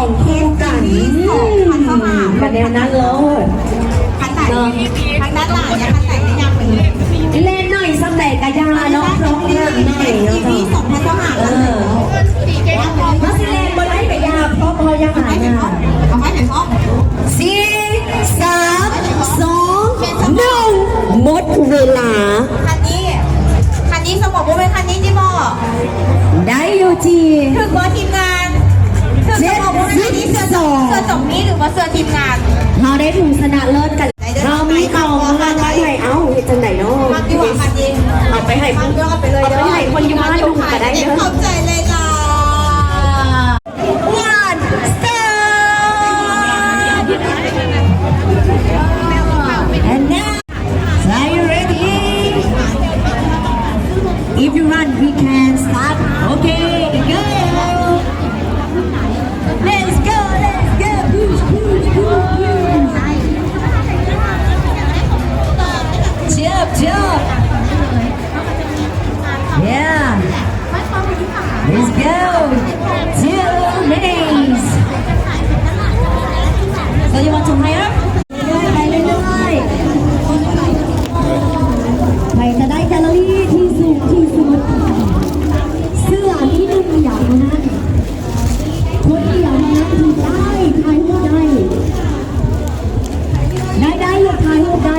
2คู่กันกันแนวนั้นเลยคันไหนทางด้านหลังเนี่ยคันไหนได้ยังเป็นเล่นหน่อยสักแต่กะยาเนาะร้องหน่อยเนาะทีวี2025มาสิเล่นบ่ได้กะยาเพราะพอยังหายนะเอาไปเห็นพ่อ4 3 2 1หมดเวลาคันนี้สมองบ่เป็นคันนี้ที่บ่ได้อยู่ทีถึงว่าทีมงานถึงสมองบ่เป็นคันนี้เสื้อสมนี้หรือว่าเสื้อทีมงานเราได้ถูกชนะเลิศกันเรามีของมาให้เอ้าเฮ็ดจังได๋เนาะมาดีกว่าคันนี้เอาไปให้เลือกไปเลยเด้อให้คนอยู่บ้านดูก็ได้เด้อขอบใจเลยล่ะ1 start and now are you ready if you run we can start okay go let's go push jump yeah let's go 2 minutes so you want to higher ไปเรื่อยๆใครจะได้แคลอรี่ที่สูงที่สุดเสื้อนี้1อย่างนะคนเดียวนะที่ได้ถ่ายรูปได้ลูกถ่ายรูปได้